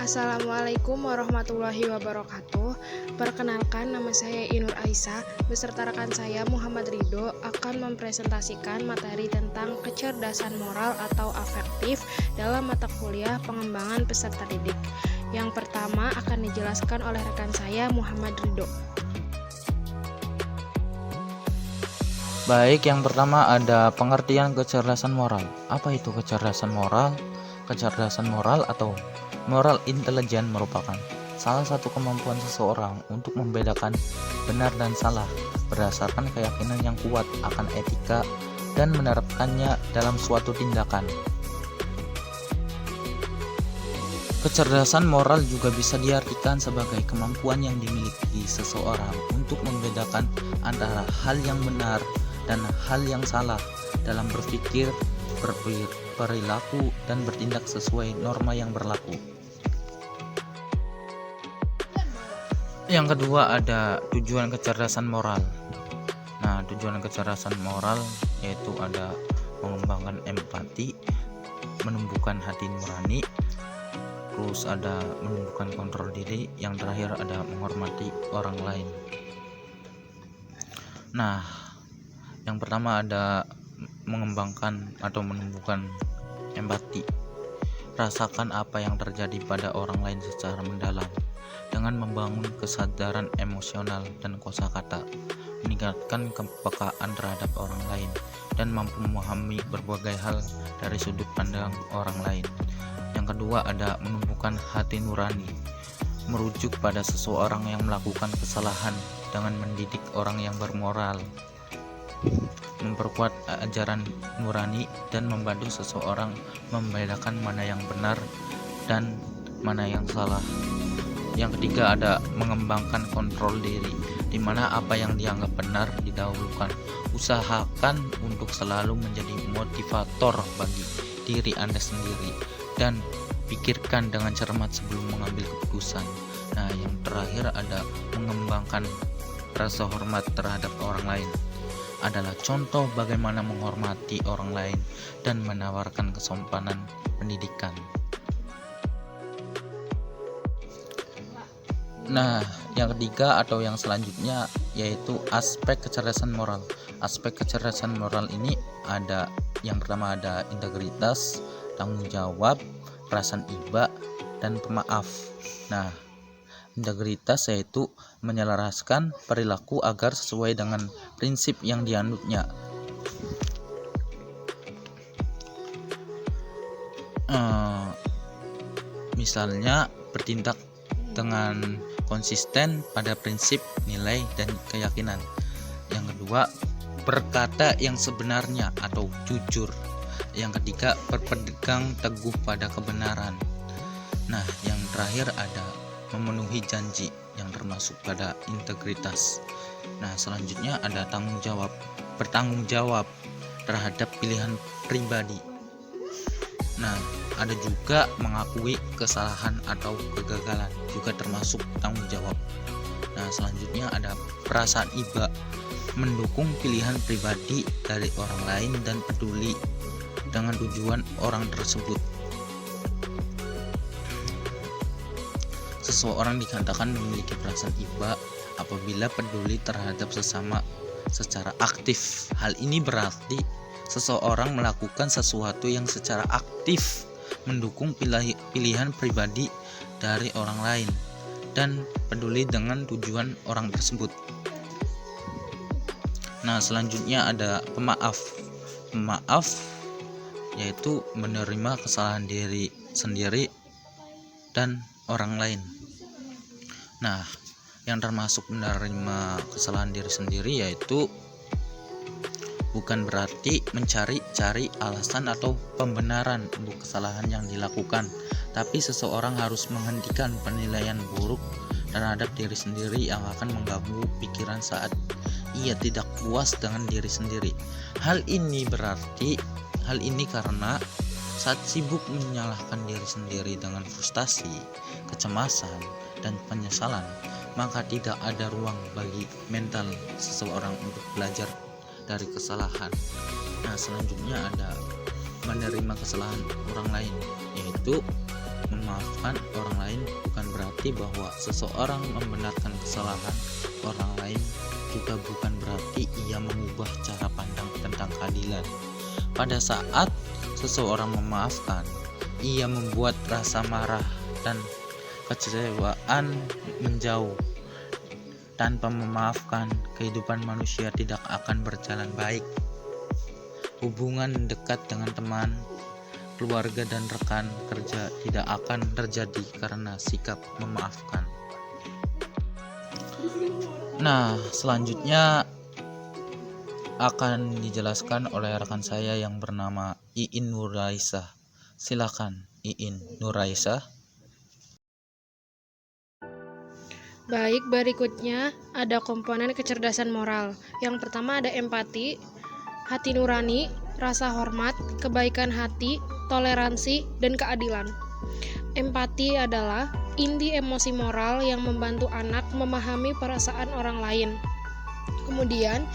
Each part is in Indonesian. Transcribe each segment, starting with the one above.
Assalamualaikum warahmatullahi wabarakatuh. Perkenalkan, nama saya Inur Aisyah beserta rekan saya Muhammad Ridho akan mempresentasikan materi tentang kecerdasan moral atau afektif dalam mata kuliah pengembangan peserta didik. Yang pertama akan dijelaskan oleh rekan saya Muhammad Ridho. Baik, yang pertama ada pengertian kecerdasan moral. Apa itu kecerdasan moral? Kecerdasan moral atau moral intelijen merupakan salah satu kemampuan seseorang untuk membedakan benar dan salah berdasarkan keyakinan yang kuat akan etika dan menerapkannya dalam suatu tindakan. Kecerdasan moral juga bisa diartikan sebagai kemampuan yang dimiliki seseorang untuk membedakan antara hal yang benar dan hal yang salah dalam berpikir, berperilaku, dan bertindak sesuai norma yang berlaku. Yang kedua ada tujuan kecerdasan moral. Nah, tujuan kecerdasan moral yaitu ada mengembangkan empati, menumbuhkan hati nurani, terus ada menumbuhkan kontrol diri, yang terakhir ada menghormati orang lain. Nah, yang pertama ada mengembangkan atau menumbuhkan empati. Rasakan apa yang terjadi pada orang lain secara mendalam dengan membangun kesadaran emosional dan kosakata, meningkatkan kepekaan terhadap orang lain dan mampu memahami berbagai hal dari sudut pandang orang lain. Yang kedua ada menumbuhkan hati nurani, merujuk pada seseorang yang melakukan kesalahan dengan mendidik orang yang bermoral, memperkuat ajaran nurani dan membantu seseorang membedakan mana yang benar dan mana yang salah. Yang ketiga ada mengembangkan kontrol diri, di mana apa yang dianggap benar didahulukan. Usahakan untuk selalu menjadi motivator bagi diri Anda sendiri dan pikirkan dengan cermat sebelum mengambil keputusan. Nah, yang terakhir ada mengembangkan rasa hormat terhadap orang lain, adalah contoh bagaimana menghormati orang lain dan menawarkan kesopanan pendidikan. Nah, yang ketiga atau yang selanjutnya yaitu aspek kecerdasan moral. Aspek kecerdasan moral ini ada, yang pertama ada integritas, tanggung jawab, perasaan iba, dan pemaaf. Nah, integritas yaitu menyelaraskan perilaku agar sesuai dengan prinsip yang dianutnya. Misalnya bertindak dengan konsisten pada prinsip, nilai, dan keyakinan. Yang kedua, berkata yang sebenarnya atau jujur. Yang ketiga, berpegang teguh pada kebenaran. Nah, yang terakhir ada memenuhi janji, yang termasuk pada integritas. Nah, selanjutnya ada tanggung jawab, bertanggung jawab terhadap pilihan pribadi. Nah, ada juga mengakui kesalahan atau kegagalan, juga termasuk tanggung jawab. Nah, selanjutnya ada perasaan iba, mendukung pilihan pribadi dari orang lain dan peduli dengan tujuan orang tersebut. Seseorang dikatakan memiliki perasaan iba apabila peduli terhadap sesama secara aktif. Hal ini berarti seseorang melakukan sesuatu yang secara aktif mendukung pilihan pribadi dari orang lain dan peduli dengan tujuan orang tersebut. Nah, selanjutnya ada pemaaf. Pemaaf yaitu menerima kesalahan diri sendiri dan orang lain. Nah, yang termasuk menerima kesalahan diri sendiri yaitu bukan berarti mencari-cari alasan atau pembenaran untuk kesalahan yang dilakukan, tapi seseorang harus menghentikan penilaian buruk terhadap diri sendiri yang akan mengganggu pikiran saat ia tidak puas dengan diri sendiri. Hal ini karena saat sibuk menyalahkan diri sendiri dengan frustasi, kecemasan, dan penyesalan, maka tidak ada ruang bagi mental seseorang untuk belajar dari kesalahan. Nah, selanjutnya ada menerima kesalahan orang lain, yaitu Memaafkan orang lain bukan berarti bahwa seseorang membenarkan kesalahan orang lain, juga bukan berarti ia mengubah cara pandang tentang keadilan. Pada saat seseorang memaafkan, ia membuat rasa marah dan kecewaan menjauh. Tanpa memaafkan, kehidupan manusia tidak akan berjalan baik. Hubungan dekat dengan teman, keluarga, dan rekan kerja tidak akan terjadi karena sikap memaafkan. Nah, selanjutnya akan dijelaskan oleh rekan saya yang bernama Iin Nuraisah. Silakan Iin Nuraisah. Baik, berikutnya ada komponen kecerdasan moral. Yang pertama ada empati, hati nurani, rasa hormat, kebaikan hati, toleransi, dan keadilan. Empati adalah inti emosi moral yang membantu anak memahami perasaan orang lain. Kemudian,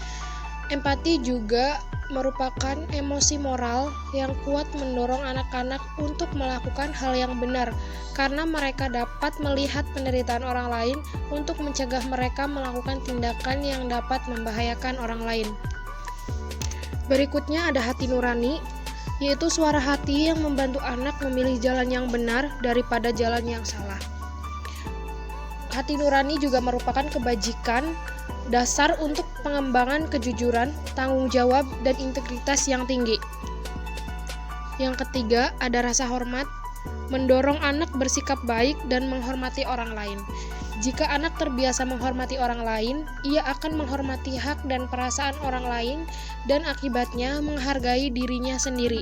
empati juga merupakan emosi moral yang kuat mendorong anak-anak untuk melakukan hal yang benar karena mereka dapat melihat penderitaan orang lain untuk mencegah mereka melakukan tindakan yang dapat membahayakan orang lain. Berikutnya ada hati nurani, yaitu suara hati yang membantu anak memilih jalan yang benar daripada jalan yang salah. Hati nurani juga merupakan kebajikan dasar untuk pengembangan kejujuran, tanggung jawab, dan integritas yang tinggi. Yang ketiga, ada rasa hormat, mendorong anak bersikap baik dan menghormati orang lain. Jika anak terbiasa menghormati orang lain, ia akan menghormati hak dan perasaan orang lain dan akibatnya menghargai dirinya sendiri.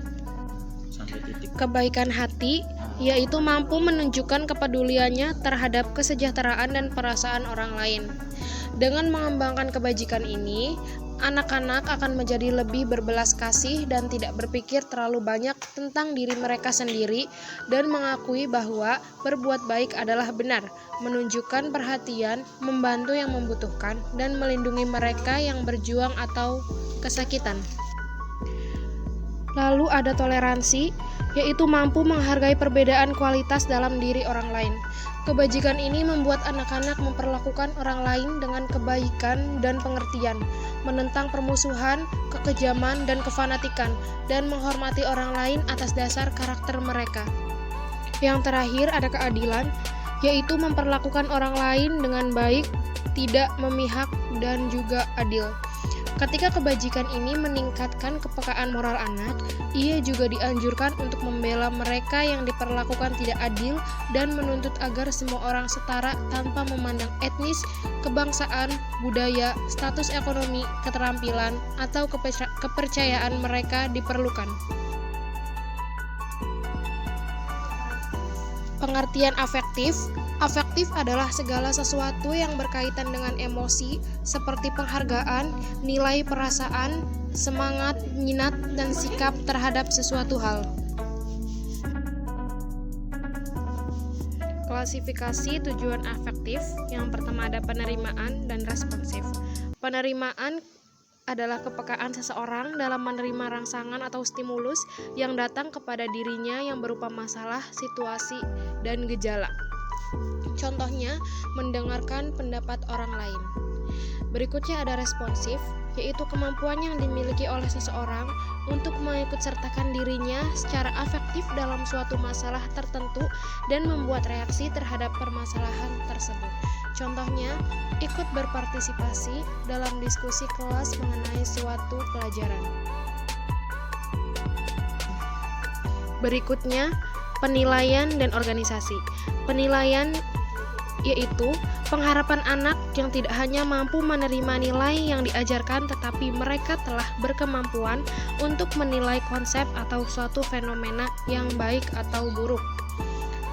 Kebaikan hati, yaitu mampu menunjukkan kepeduliannya terhadap kesejahteraan dan perasaan orang lain. Dengan mengembangkan kebajikan ini, anak-anak akan menjadi lebih berbelas kasih dan tidak berpikir terlalu banyak tentang diri mereka sendiri dan mengakui bahwa berbuat baik adalah benar, menunjukkan perhatian, membantu yang membutuhkan, dan melindungi mereka yang berjuang atau kesakitan. Lalu ada toleransi, yaitu mampu menghargai perbedaan kualitas dalam diri orang lain. Kebajikan ini membuat anak-anak memperlakukan orang lain dengan kebaikan dan pengertian, menentang permusuhan, kekejaman, dan kefanatikan, dan menghormati orang lain atas dasar karakter mereka. Yang terakhir ada keadilan, yaitu memperlakukan orang lain dengan baik, tidak memihak, dan juga adil. Ketika kebajikan ini meningkatkan kepekaan moral anak, ia juga dianjurkan untuk membela mereka yang diperlakukan tidak adil dan menuntut agar semua orang setara tanpa memandang etnis, kebangsaan, budaya, status ekonomi, keterampilan, atau kepercayaan mereka diperlukan. Pengertian afektif. Afektif adalah segala sesuatu yang berkaitan dengan emosi seperti penghargaan, nilai perasaan, semangat, minat, dan sikap terhadap sesuatu hal. Klasifikasi tujuan afektif. Yang pertama ada penerimaan dan responsif. Penerimaan adalah kepekaan seseorang dalam menerima rangsangan atau stimulus yang datang kepada dirinya yang berupa masalah, situasi, dan gejala. Contohnya, mendengarkan pendapat orang lain. Berikutnya ada responsif, yaitu kemampuan yang dimiliki oleh seseorang untuk mengikutsertakan dirinya secara afektif dalam suatu masalah tertentu dan membuat reaksi terhadap permasalahan tersebut. Contohnya, ikut berpartisipasi dalam diskusi kelas mengenai suatu pelajaran. Berikutnya, penilaian dan organisasi. Penilaian yaitu pengharapan anak yang tidak hanya mampu menerima nilai yang diajarkan, tetapi mereka telah berkemampuan untuk menilai konsep atau suatu fenomena yang baik atau buruk.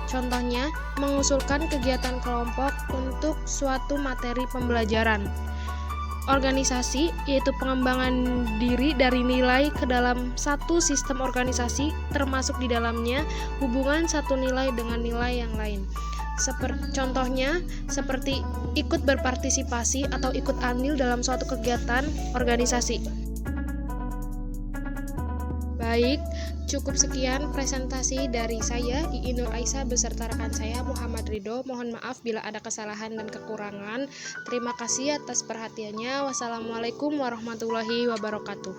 Contohnya, mengusulkan kegiatan kelompok untuk suatu materi pembelajaran. Organisasi yaitu pengembangan diri dari nilai ke dalam satu sistem organisasi, termasuk di dalamnya hubungan satu nilai dengan nilai yang lain. Contohnya seperti ikut berpartisipasi atau ikut andil dalam suatu kegiatan organisasi. Baik, cukup sekian presentasi dari saya, Iinur Aisyah beserta rekan saya Muhammad Ridho. Mohon maaf bila ada kesalahan dan kekurangan. Terima kasih atas perhatiannya. Wassalamualaikum warahmatullahi wabarakatuh.